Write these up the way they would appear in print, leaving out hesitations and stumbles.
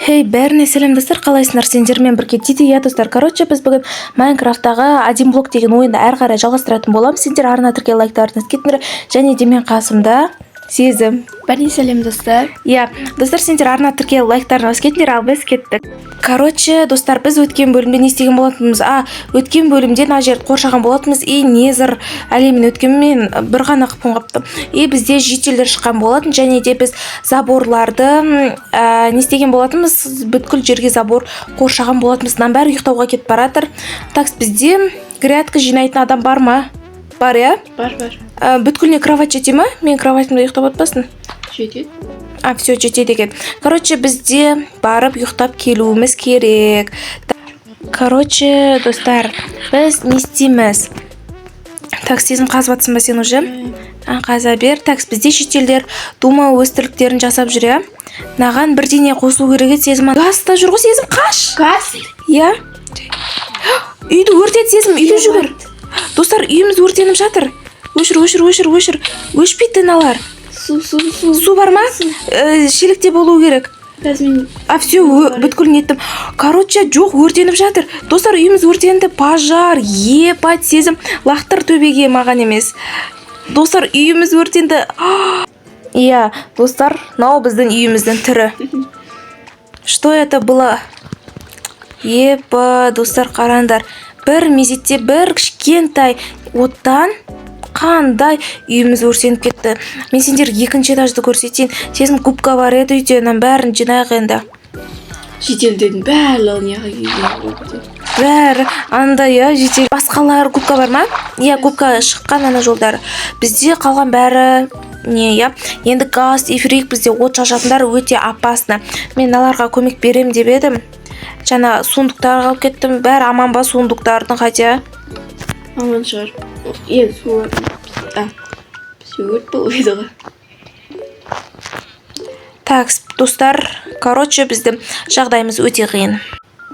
Хей, бәріне сәлем достар, қалайсыңдар? Сендермен бірге дейді. Я достар, короче, біз бүгін Майнкрафттағы один блок деген ойынды әрі қарай жалғастыратын боламыз. Сендер арна түрге лайктарыңыз кетіңдер, және де мен қасымда Сезім. Бәріне сәлем достар. Я, достар, сендер арна түрге лайктарыңыз кетіңдер, ал біз кеттік. Короче, достар, біз өткен бөлімде не істеген болатынбыз? Өткен бөлімде мына жерді қоршаған болатынбыз, и Незер әлемін өткенмен бір ғана қыпын қаптым. И бізде жителдер шыққан болатын, және де біз заборларды не істеген болатынбыз? Бүткіл жерге забор қоршаған болатынбыз. Нан бәрі ұйықтауға кетіп баратыр. Так, бізде грядка жинайтын адам бар ма? Бар, я? Бар. Бүткіліне кровать жете ма? Мен кроватымда ұйықтап отпасын? Жетеді. Все, жетеді екен. Короче, бізде барып ұйықтап келуіміз керек. Короче, достар, біз не істейміз? Так, Сезім қазып атсың ба сен уже? Қаза бер. Так, бізде шетелдер дума өз тірліктерін жасап жүре. Наған бірдеңе қосу керек, Сезім. Газда жүр ғой, Сезім, қаш! Газ? Я? Үйді өртет, Сезім, үйді жүгір. Достар, үйіміз өртеніп жатыр. Өшір. Өшпейді налар. Су бар ма? Шелікте болу керек. Газмен. Все, бүткілін еттім. Короче, жоқ, өртеніп жатыр. Достар, үйіміз өртенді. Пожар, епат, Сезім. Лақтыр төбеге, маған емес. Достар, үйіміз өртенді. Иә, достар, нау біздің үйіміздің түрі. Что это было? Епа, достар, қарандар. Бір мезетте бір кішкентай оттан қандай үйіміз өртеніп кетті. Мен сендер екінші этажды көрсетейін. Сезім, кубка бар еді үйде, бәрін жинайық енді. Жетелдердің барлығын яғы Бәрі андай, жетел. Басқалар кубка бар ма? Иә, кубка шыққан ана жолдары. Бізде қалған бәрі не, я? Енді газ, ифрик, бізде от шашатындар өте опасно. Мен аларға көмек берем деп едім. Жаңа суындықтар қалып кеттім. Бәрі аман ба суындықтардың, хотя? Аман шығар. Су өрт. Су өрт бұл видеоға. Так, достар, короче, біздің жағдайымыз өте қиын.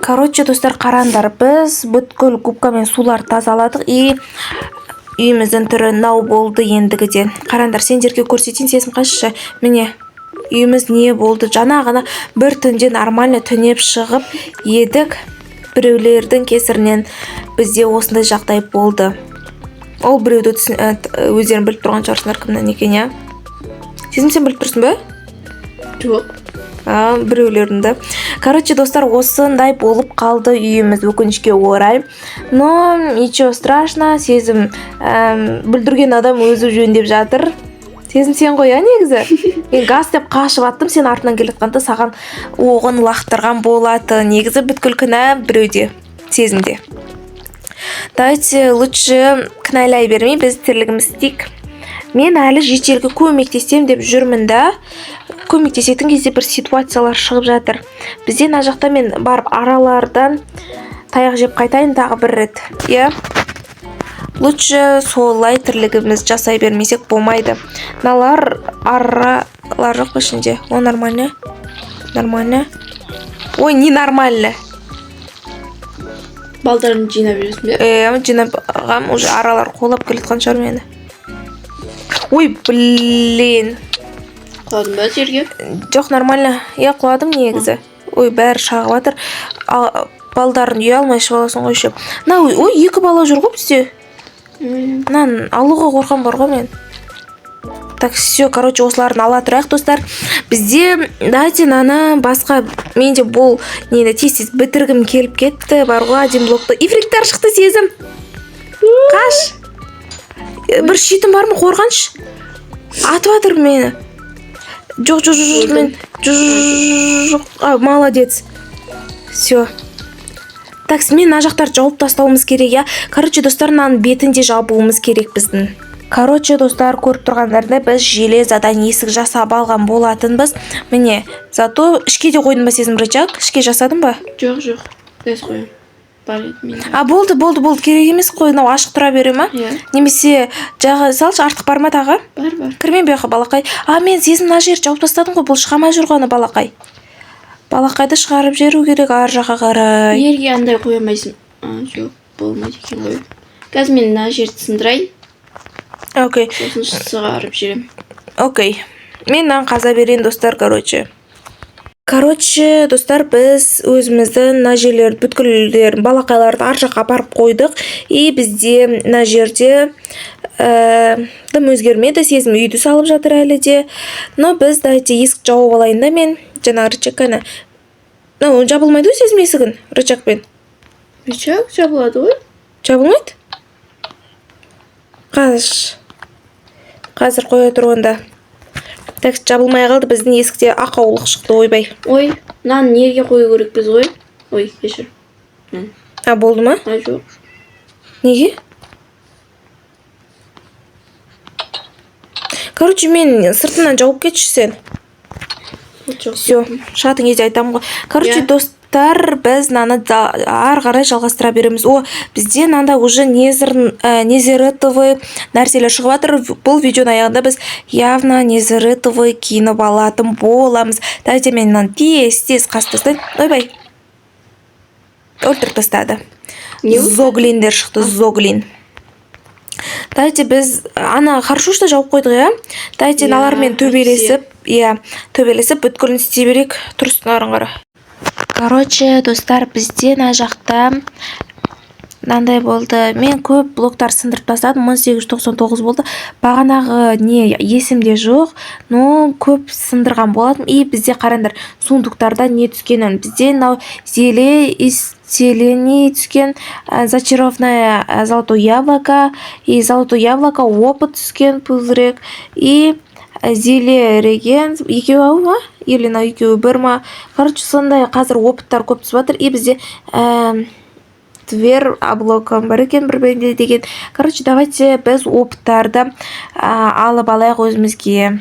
Короче, достар, қарандар, біз бүткіл губкамен сулар тазаладық, и үйіміздің түрі нау болды ендігіден. Қарандар, сендерге көрсетейін, Сезім, қашшы. Міне, үйіміз не болды? Жаңа ғана бір түнде нормально түнеп шығып едік. Біреулердің кесірінен бізде осындай жағдай болды. Ол біреуді өздерін біліп тұрған шығарсыңдар, кімнен екен, я? Сезім, сен біліп тұрсың ба? Жоқ. Біреулерінде. Короче, достар, осындай болып қалды үйіміз, өкінішке орай. Но ничего страшно, Сезім, бүлдірген адам өзі жөндеп жатыр. Сезім, сен ғой, негізі? Мен газ деп қашып аттым, сен артынан келетқанда саған оғын лақтырған болады. Негізі бүткіл кінә біреуде, Сезімде. Давайте лучше кінәлай бермей, біз тірлігіміз істейік. Мен әлі жетелге көмектесем деп жүрмін да. Көмектесетін кезде бір ситуациялар шығып жатыр. Бізде мына жақта мен барып аралардан таяқ жеп қайтайын тағы бір рет. Иә? Лучше солай тірлігіміз жасай бермесек болмайды. Налар аралар жоқ ішінде. О, нормально? Нормально? Ой, не нормально. Балдарын жинап жүресің бе? Жинапғам, уже аралар қолап келетқан шығар мені. Ой, блин. Құладың ба жерге? Жоқ, нормально. Я құладым негізі. Ой, бәрі шағып атыр. Балдарын үй алмай шыбаласын ғой шеп. Ой, екі бала жүр ғой бізде. Алуға қорқам бар ғой мен. Так, все, короче, осыларын ала тұрайық, достар. Бізде, дайте наны басқа, менде бұл нені тез бітіргім келіп кетті. Бар ғой, один блокты. Ифриктер шықты, Сезім. Қаш? Бір шитім бар ма, қорғанш? Атып атыр мені. Жоқ, мен. Жоқ, молодец. Все. Так, мен мына жақтарды жауып тастауымыз керек, я? Короче, достар, мынаның бетін де жабуымыз керек біздің. Короче, достар, көріп тұрғандарында біз железадан есік жасап алған болатынбыз. Міне, зато ішке де қойдың ба, Сезім, рычаг? Ішке жасадың ба? Жоқ. Газ қойым. Бар еді мен. Болды. Керек емес қой, ашық тұра бере ма? Немесе жағы салшы, артық бар ма тағы? Бар. Кірмен беқі, балақай. Мен Сезім мына жер жауып тастадым ғой, бұл шығамай жүрғаны, балақай. Балақайды шығарып жеру керек, ар жаққа қарай. Ерге андай қоймайсың. Жоқ, болмайды екен ғой. Газмен мына жерді сындырайын. Окей. Сосын шығарып жерем. Окей. Мен қаза берейін, достар, короче. Короче, достар, біз өзіміздің мына жерлерді бүткілдерін балақайларды ар жаққа апарып қойдық. И бізде мына жерде дым өзгермеді, сезім үйді салып жатыр әлі де. Но біз дайте есік жауып алайын да, мен жаңағы рычагканы. Жабылмайды ғой сезім есігін рычагпен. Рычаг жабылады ғой? Жабылмайды? Қазір қоя тұрғанда. Так, жабылмай қалды, біздің есікте ақаулық шықты, ойбай. Ой, мынаны неге қою керекпіз ғой? Ой, кешір. Болды ма? Жоқ. Неге? Короче, мен сыртынан жауып кетші сен. Все, шатың ете айтамын ғой. Короче, достар, біз наны ары қарай жалғастыра береміз. Бізде нанда уже незерытовый нәрселер шығып жатыр. Бұл видеоның аяғында біз явно незерытовый киініп алатын боламыз. Дайте мен мынаны тез қастастайын. Ойбай. Өлтіріп тастады. Зоглиндер шықты, зоглин. Дайте біз ана хорошо что жауып қойдық, я? Дайте налармен төбелесіп бүткілін істей берек. Тұрсынарын қара. Короче, достар, бізде мына жақта мынандай болды. Мен көп блоктар сындырып тастадым. 1899 болды. Бағанағы не есімде жоқ, но көп сындырған болатым. И бізде қараңдар, сундуктарда не түскенін. Бізде мынау зеле исцеление түскен, зачарованное золотое яблоко и золотое яблоко, опыт түскен пузырек и зеле реген екеуі ма? Или на екеуі бір ма? Короче, сондай қазір опыттар көп түсіп жатыр. И бізде дверь облаком бар екен бір деген. Короче, давайте біз опыттарды алып алайық өзімізге.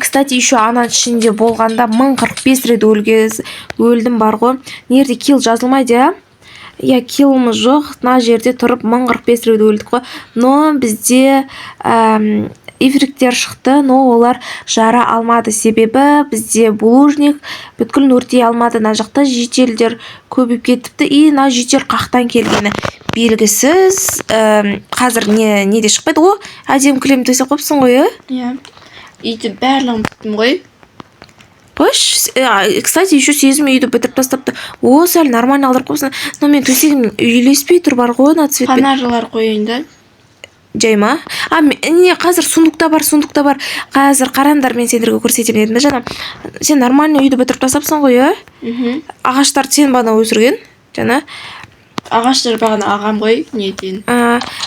Кстати, еще ана ішінде болғанда 1045 рет өлдім бар ғой. Нерде килл жазылмайды, я киллымыз жоқ. Мына жерде тұрып 1045 рет өлдік қой. Но бізде ифриктер шықты, но олар жара алмады. Себебі бізде булыжник бүткіл өртей алмады. Мына жақта жителдер көбейіп кетіпті. И мына жител қақтан келгені белгісіз. Қазір неде шықпайды ғой? Әдем кілем төсеп қойыпсың ғой, иә? Үйді барлығын біттім ғой. Қош, кстати, еще сезім үйді бітіріп тастапты. Сәл нормально алдырып қойсын. Но мен төсегім үйлеспей тұр бар ғой, на цветпен. Фонарылар қойайын да. Жайма? Не, қазір сундукта бар. Қазір қарандар, мен сендерге көрсетемін дедім. Жаңа, сен нормально үйді бітіріп тастапсың ғой, ағаштарды сен бана өсірген. Жаңа. Ағаштар бағана ағам ғой, неден.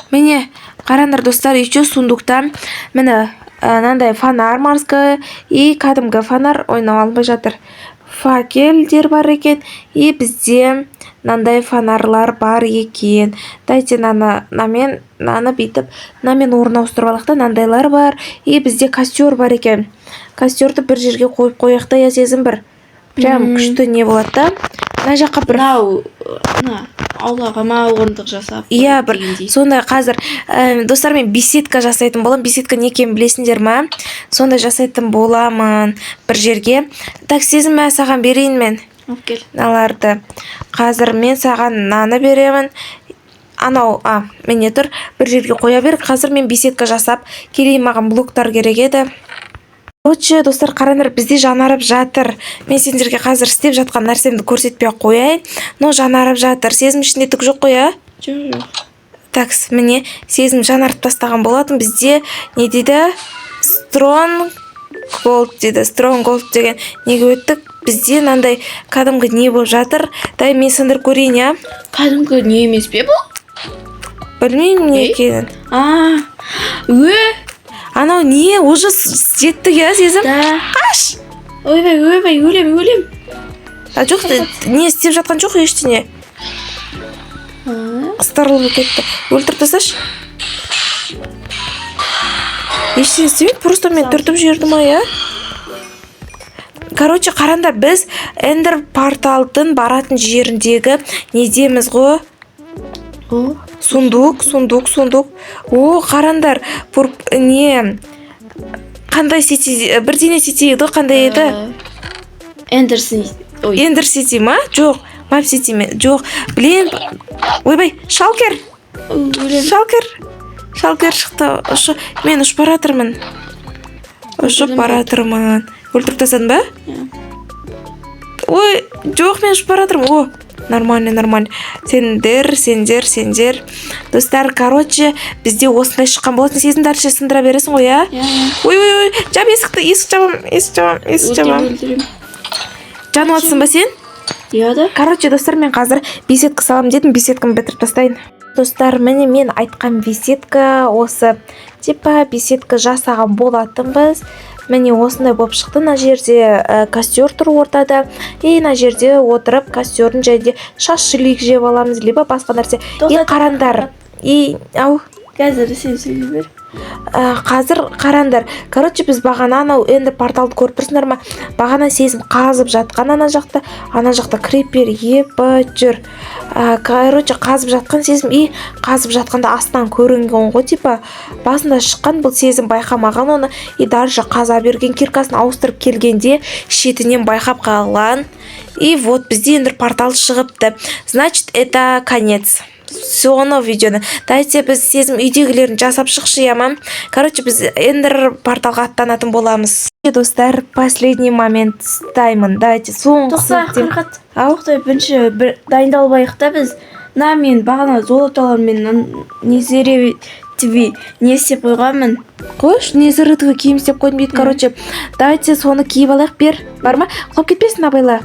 Міне, қарандар достар, еще сундукта. Міне, нандай фонар марская и кәдімгі фонар ойнап алынбай жатыр. Факелдер бар екен. И бізде нандай фонарлар бар екен. Дайте намен бүйтіп, намен орын ауыстырып алайық та, нандайлар бар. И бізде костер бар екен. Костерді бір жерге қойып қояқта, я сезім бір. Прям күшті не болады да. Мына жаққа бір аулаға ма орындық жасап. Иә, бір сондай қазір достар, мен беседка жасайтын болам. Беседка не екенін білесіңдер ма? Сондай жасайтын боламын бір жерге. Так, сезім, мен саған берейін мен. Окей. Наларды. Қазір мен саған наны беремін. Анау, мене тұр, бір жерге қоя бер. Қазір мен беседка жасап келейін, маған блоктар керек еді. Короче, достар, қараңдар, бізде жанарып жатыр. Мен сендерге қазір істеп жатқан нәрсемді көрсетпей қояйын. Но жанарып жатыр. Сезім ішінде түк жоқ қоя? Жоқ. Так, міне сезім жанарып тастаған болатын. Бізде не дейді? Strong Gold дейді. Strong Gold деген неге өттік? Бізде нандай кәдімгі не болып жатыр. Дай мен сындырып көрейін, я? Кәдімгі не емес пе бұл? Білмеймін не екенін. Анау не, уже жеттік, я сезім? Да. Қаш! Ойбай, өлем. Жоқ, не істеп жатқан жоқ ештеңе. Ыстырылып кетті. Өлтіріп тасташы. Ештеңе істемейді, просто мен түртіп жібердім, я? Короче, қараңдар, біз Эндер порталдың баратын жеріндегі недеміз ғой? Сундук. Қарандар, не қандай сети, бірдене сети еді, қандай еді? Эндер сети ма? Жоқ, мап сети ме? Жоқ, блин, ойбай, шалкер шықты. Мен ұшып баратырмын. Өлтіріп тастадың ба? ой, жоқ, мен ұшып бара жатырмын. О, нормально. Сендер. Достар, короче, бізде осындай шыққан болатын. Сезімдерді сындыра бересің ғой, а? Ой, жап есік жабам. Жанып атсың ба сен? Иә да. Короче, достар, мен қазір беседка салам дедім, беседканы бітіріп тастайын. Достар, міне мен айтқан беседка осы, типа беседка жасаған болатынбыз. Міне осындай болып шықты. Мына жерде костер тұр ортада. Мына жерде отырып костердің жайде шаш шілік жеп аламыз, либо басқа нәрсе. Қарандар. Ау. Қазір сен сөйлей бер. Қазір қарандар. Короче, біз бағана анау эндер порталды көріп тұрсыңдар ма? Бағана сезім қазып жатқан ана жақта крипер епі жүр. Короче, қазып жатқан сезім, қазып жатқанда астынан көрінген ғой, типа басында шыққан, бұл сезім байқамаған оны, даже қаза берген киркасын ауыстырып келгенде шетінен байқап қалған. И вот бізде эндер портал шығыпты. Значит, это конец. Соны видеоны. Дайте біз сезім үйдегілерін жасап шықшы, яма. Короче, біз эндер порталға аттанатын боламыз. Достар, последний момент таймын. Дайте соңғысы. Тоқта, Тоқтай, бірінші дайындалбайық та біз. Мен бағана золоталармен незере тебе не істеп қойғанмын. Қош, незірі түгі киім істеп қойдым дейді. Короче, дайте соны киіп алайық, бер. Бар ма? Құлап кетпесін, абайла.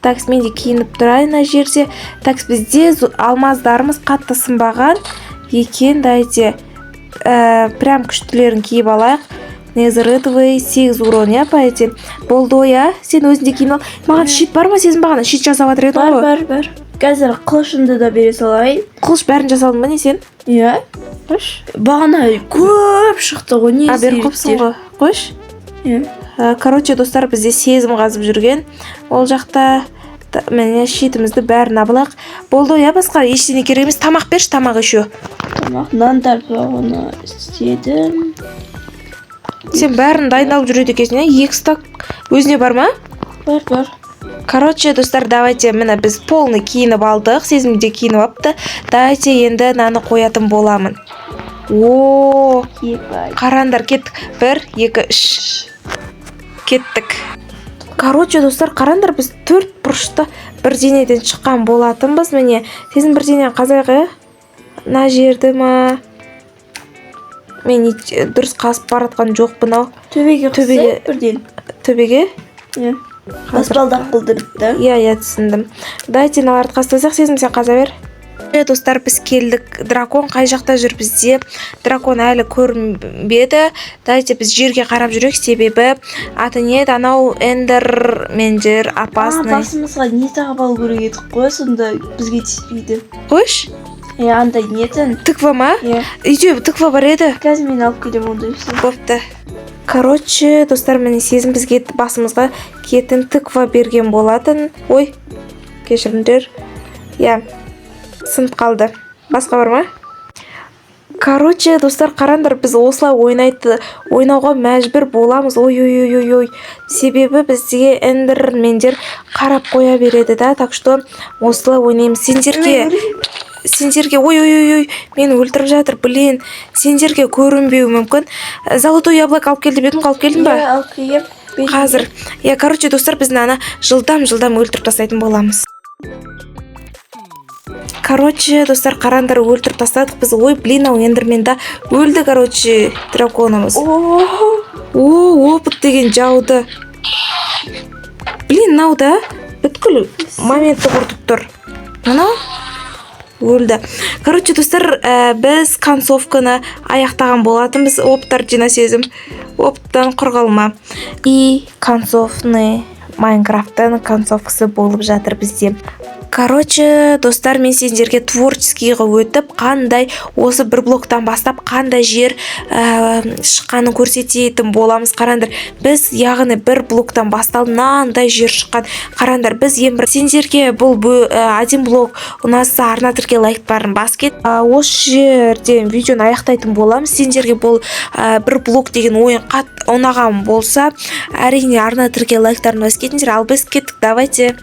Такс, мен де киініп тұрайын ана жерде. Такс, бізде алмаздарымыз қатты сынбаған екен. Дайте прям күштілерін киіп алайық. Незірітовый 8 урон, я пойти. Болды ой, а? Сен өзінде киім ал. Маған щит бар ма? Сезім бағана щит жасап атыр еді ғой? Бар. Қазір қылышымды да бере салайын. Қылыш бәрін жасалдың ба не сен? Иә. Қош. Бағана көп шықты ғой, не бер қопсың ғой. Қош. Короче, достар, бізде сезім қазып жүрген. Ол жақта міне щитімізді бәрін абылақ. Болды ой, басқа ештеңе керек емес. Тамақ берші, тамақ еще. Тамақ, нандар бағана істедім. Сен бәрін дайындалып жүреді екенсің, екі стак өзіне бар ма? Бар. Короче, достар, давайте, міне біз полный киініп алдық, сезімде киініп апты. Давайте енді наны қоятын боламын. О, қарандар, кеттік. 1, 2, 3. Кеттік. Короче, достар, қарандар, біз 4 бұрышта бір денеден шыққан болатынбыз. Міне, сезім бір денен қазайғы. На жерді ма? Мен дұрыс қасып баратқан жоқ бұнау. Төбеге бірден. Төбеге? Иә. Баспалдақ қылды бітті. Иә, түсіндім. Дайте наларды қастасақ, сезім сен қаза бер. Достар, біз келдік. Дракон қай жақта жүр бізде? Дракон әлі көрінбеді. Дайте біз жерге қарап жүрек, себебі аты не? Анау эндер менджер опасный. Басымызға не тағып алу керек едік қой, сонда бізге тиспейді. Қош? Андай нетін. Тыква ма? Үйде тыква бар еді. Қазір мен алып келем ондай все. Бопты. Короче, достар, міне сезім бізге басымызға кетін тыква берген болатын. Ой, кешірімдер. Я, сынып қалды. Басқа бар ма? Короче, достар, қарандар, біз осылай ойнауға мәжбүр боламыз. Ой. Себебі бізде эндермендер қарап қоя береді да. Так что осылай ойнаймыз. Сендерге, ой, мен өлтіріп жатыр, блин. Сендерге көрінбеу мүмкін. Золотой яблок алып келді бедім, қалып келдің ба? Алып келіп. Қазір. Короче, достар, біз наны жылдам өлтіріп тастайтын боламыз. Короче, достар, қарандар, өлтіріп тастадық біз. Ой, блин, ау эндерменда өлді, короче, драконымыз. Опыт деген жауды. Блин, нау да? Бүткіл моментті құртып тұр. Мынау? Өлді. Короче, достар, біз концовканы аяқтаған болатын. Біз оптар жина сезім. Оптан құрғалма. И концовный Майнкрафттың концовкасы болып жатыр бізде. Короче, достар, мен сендерге творческийға өтіп, қандай осы бір блоктан бастап қандай жер шыққанын көрсететін боламыз. Қарандар, біз яғни бір блоктан бастал мынандай жер шыққан. Қарандар, біз сендерге бұл один блок ұнаса арна тірке лайк барын бас кет. Осы жерден видеоны аяқтайтын боламыз. Сендерге бұл бір блок деген ойын қат ұнаған болса, әрине арна тірке лайктарын бас кетіңдер. Ал біз кеттік, давайте.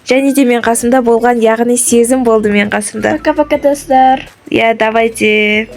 Және де мен қасымда болған, яғни сезім болды мен қасымда. Пока-пока, достар. Давайте.